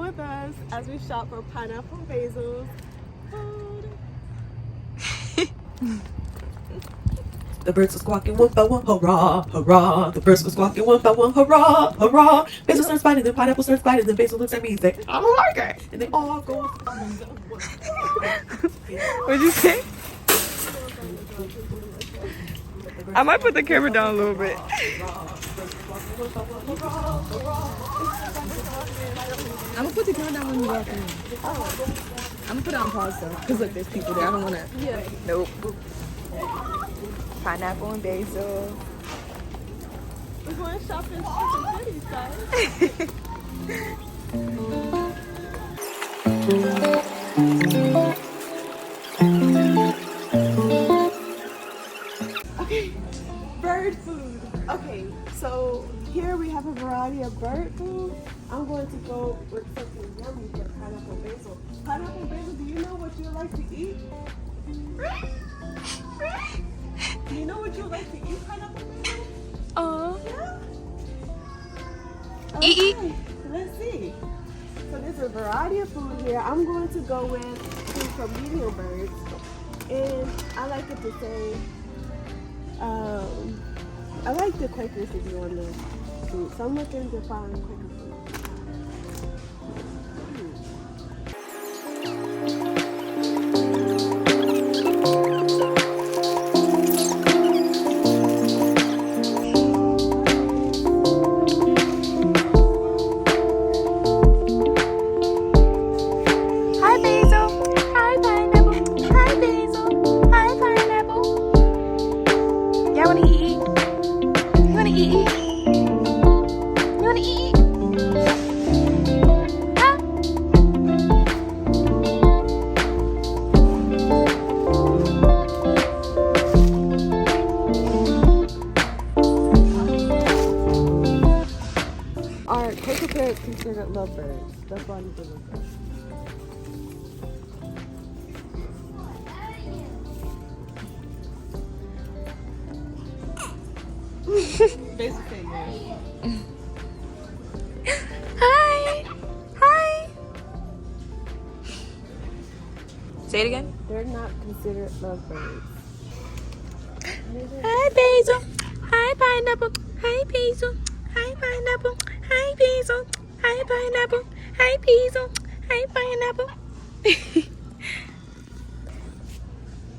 with us as we shop for pineapple basil food. The birds were squawking one by one, hurrah, hurrah. The birds were squawking one by one, hurrah, hurrah. Basil starts biting them, pineapple starts biting them. Basil looks at me and says, I don't like it. And they all go. What'd you say? I might put the camera down a little bit. I'm gonna put the camera down when you walk in. I'm gonna put it on pause though, because look, there's people there. I don't wanna. Yeah. Nope. Pineapple and basil. We're going shopping for some goodies, guys. Okay, bird food. Okay, so here we have a variety of bird food. I'm going to go with something yummy for pineapple basil. Pineapple basil, do you know what you like to eat? Do you know what you like to eat, pineapple basil? Yeah? Eat. Okay, let's see. So there's a variety of food here. I'm going to go with food from medium birds. And I like it to say, I like the Quakers to be on the food. So I'm looking to find Quaker food. Are Quaker Parrots considered lovebirds? That's why I need to look at. Basically, Hi. Hi. Say it again. they're not considered lovebirds. Hi, basil. Hi, pineapple. Hi, basil. Hi, pineapple. Hi, basil. Hi, pineapple. Hi, basil. Hi, pineapple.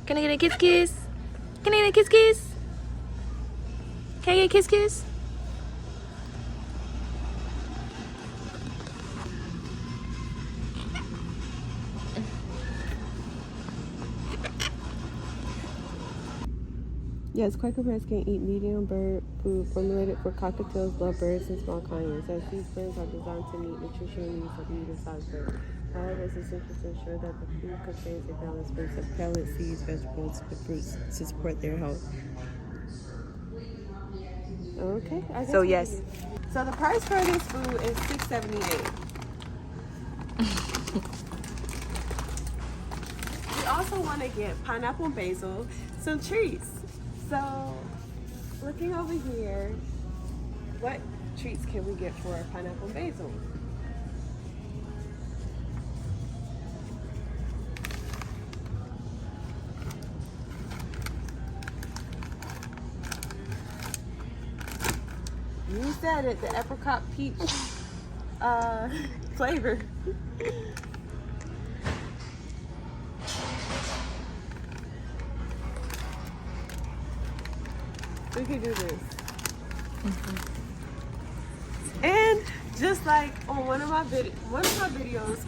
Can I get a kiss kiss? Can I get a kiss kiss? Can I get a kiss kiss? Yes, Quaker Parrots can eat medium bird food formulated for cockatiels, lovebirds, and small conies, as these birds are designed to meet nutritional needs of medium-sized birds. However, it's essential to ensure that the food contains a balanced mix of pellets, seeds, vegetables, and fruits to support their health. Okay. I guess So we yes. can do- So the price for this food is $6.78. We also want to get pineapple and basil, some treats. So, looking over here, what treats can we get for pineapple and basil? You said it, the apricot peach flavor. We can do this. And just like on one of my videos,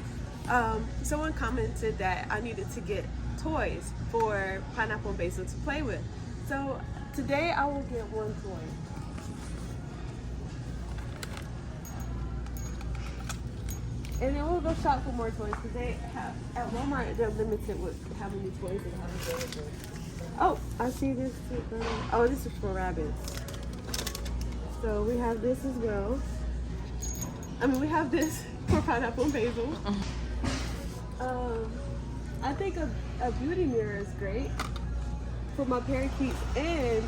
someone commented that I needed to get toys for pineapple and basil to play with. So today I will get one toy. And then we'll go shop for more toys because they have at Walmart they're limited with how many toys they have available. Oh, I see this. Oh, this is for rabbits. So we have this as well. I mean, we have this for pineapple and basil. I think a beauty mirror is great for my parakeets and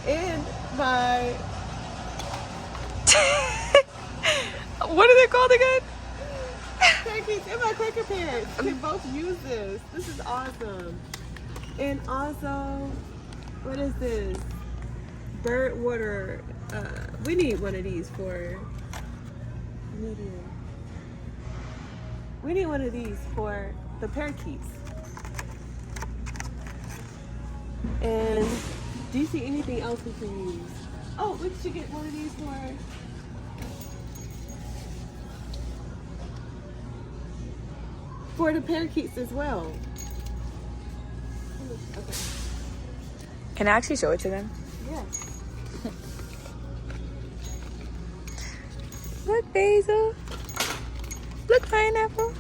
and my What are they called again? Parakeets and my Quaker Parrots can both use this. This is awesome. And also, what is this? Bird water. We need one of these for medium. We need one of these for the parakeets. And do you see anything else we can use? Oh, we should get one of these for the parakeets as well. Okay. Can I actually show it to them? Yeah. Look, Basil. Look, Pineapple.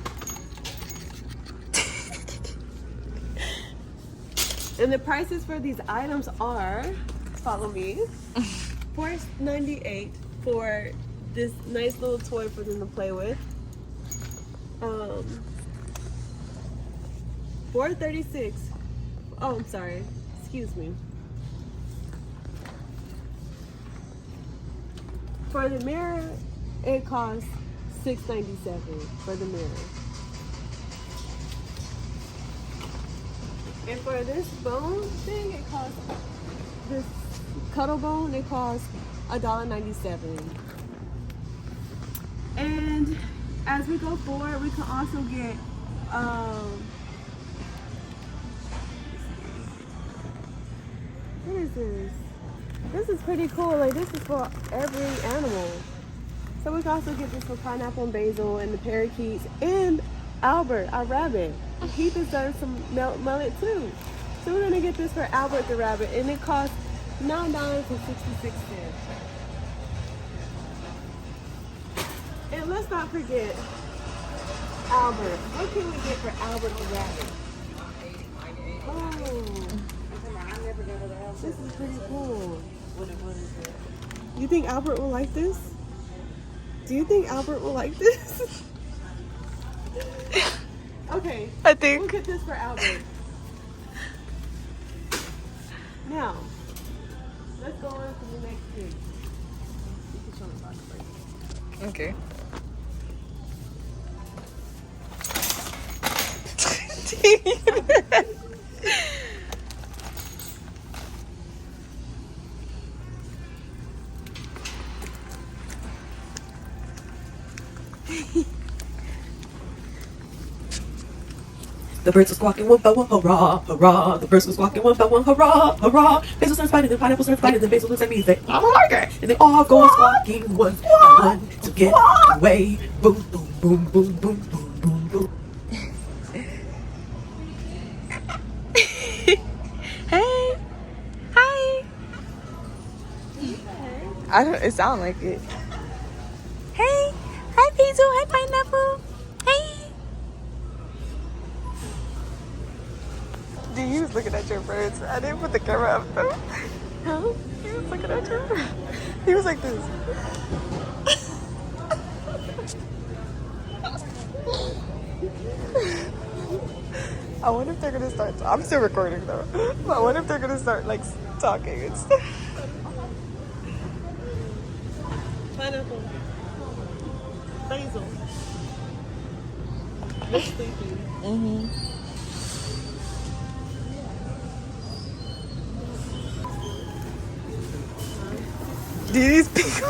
And the prices for these items are, follow me, $4.98 for this nice little toy for them to play with. $4.36. Oh, I'm sorry. Excuse me. For the mirror, it costs $6.97 for the mirror. And for this bone thing, it costs, this cuddle bone, it costs $1.97. And as we go forward, we can also get, what is this? This is pretty cool. Like, this is for every animal. So we can also get this for Pineapple and Basil and the parakeets and Albert, our rabbit. He deserves some mullet too. So we're gonna get this for Albert the rabbit, and it costs $9.66. And let's not forget Albert. What can we get for Albert the rabbit? Oh, this is pretty cool. You think Albert will like this? Do you think Albert will like this? Okay. I think. We'll get this for Albert. Now, let's go on to the next thing. You can show the box first. Okay. The birds were squawking one by one, hurrah, hurrah. The birds were squawking one by one, hurrah, hurrah. Basil starts biting them, Pineapple starts biting them. Basil looks at me and says, I don't like it. And they all go squawking one by one to get away. Boom, boom, boom, boom, boom, boom, boom, boom. Hey. Hi. I don't. It sounds like it. Hey. Hi, Basil. Hi, Pineapple. Hey. Dude, he was looking at your birds. I didn't put the camera up though. Huh? He was looking at you. He was like this. I wonder if they're gonna start. I'm still recording though. But I wonder if they're gonna start like talking and stuff. Pineapple. Basil. They're sleeping. Mm-hmm. These people.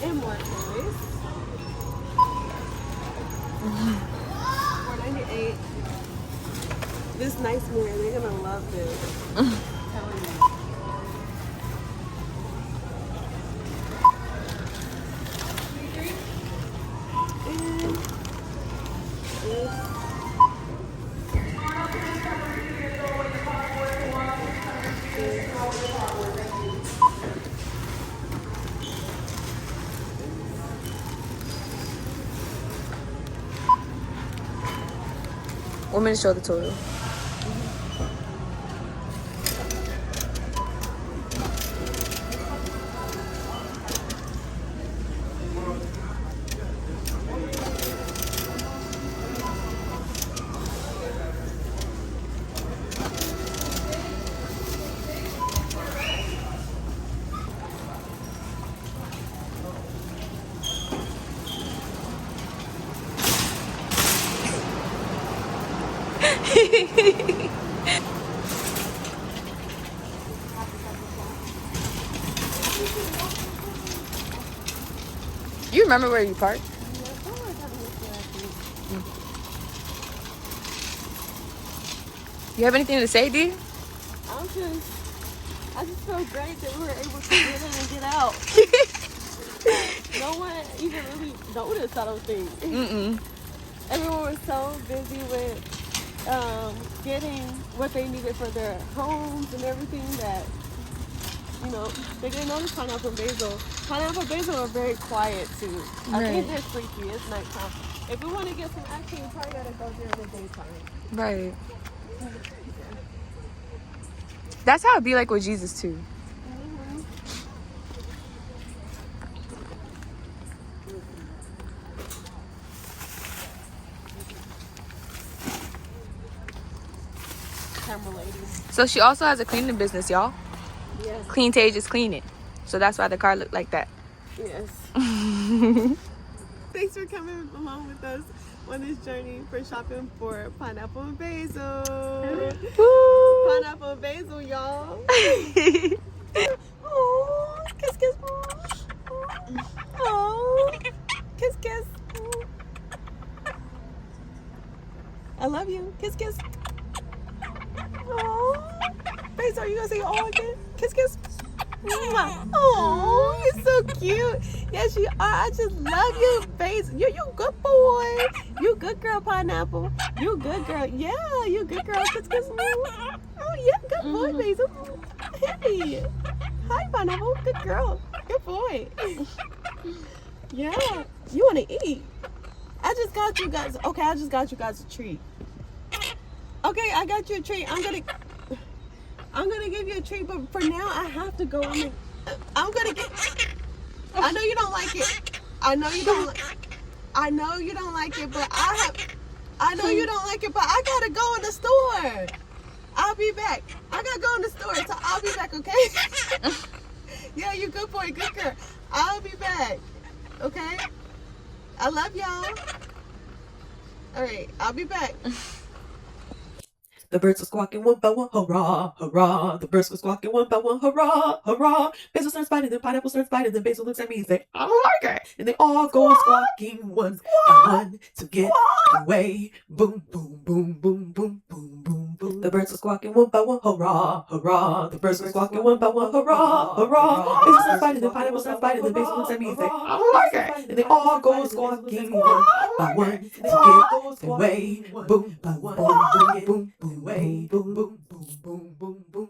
And more toys. $4.98. This nice mirror, they're gonna love this. I'm telling you. And this. Want me to show the total? You remember where you parked? You have anything to say, D? I just feel great that we were able to get in and get out. No one even really noticed, I don't think. Mm-mm. Everyone was so busy with getting what they needed for their homes and everything that, they didn't notice pineapple and basil. Pineapple and basil are very quiet too. I think they're freaky. It's nighttime. If we want to get some action, we probably gotta go during the daytime. Right. That's how it be like with Jesus too. Camera lady. So she also has a cleaning business, y'all. Yes. Clean Tage is cleaning. So that's why the car looked like that. Yes. Thanks for coming along with us on this journey for shopping for pineapple and basil. Woo! Pineapple and basil, y'all. Oh, kiss, kiss. Oh, kiss, kiss. I love you. Kiss, kiss. Oh, basil, are you gonna say oh again? Kiss, kiss. Oh, you're so cute. Yes, you are. I just love you, Basil. You're good boy. You good girl, pineapple. You good girl. Yeah, you good girl. Kiss, kiss. Oh, yeah, good boy, Basil. Hey. Hi, pineapple. Good girl. Good boy. Yeah. You want to eat? I just got you guys. Okay, I just got you guys a treat. Okay, I got you a treat. I'm gonna give you a treat, but for now I have to go. I'm gonna get. I know you don't like it. I know you don't like it, but I know you don't like it, but I gotta go in the store. I'll be back. I gotta go in the store, so I'll be back. Okay? Yeah, you good boy, good girl. I'll be back. Okay? I love y'all. All right, I'll be back. The birds were squawking one by one, hurrah, hurrah. The birds were squawking one by one, hurrah, hurrah. Basil starts biting, then pineapple starts biting, then Basil looks at me and says, I don't like it. And they all go squawking one by one to get away. Boom, boom, boom, boom, boom, boom, boom, boom. The birds were squawking one by one, hurrah, hurrah. The birds were squawking one by one, hurrah, hurrah. Basil starts biting, then pineapple starts biting, then Basil looks at me and says, I don't like it. And they all go squawking one by one to get away. Boom, boom, boom, boom, boom, boom, boom, boom, boom, boom, boom, boom, boom.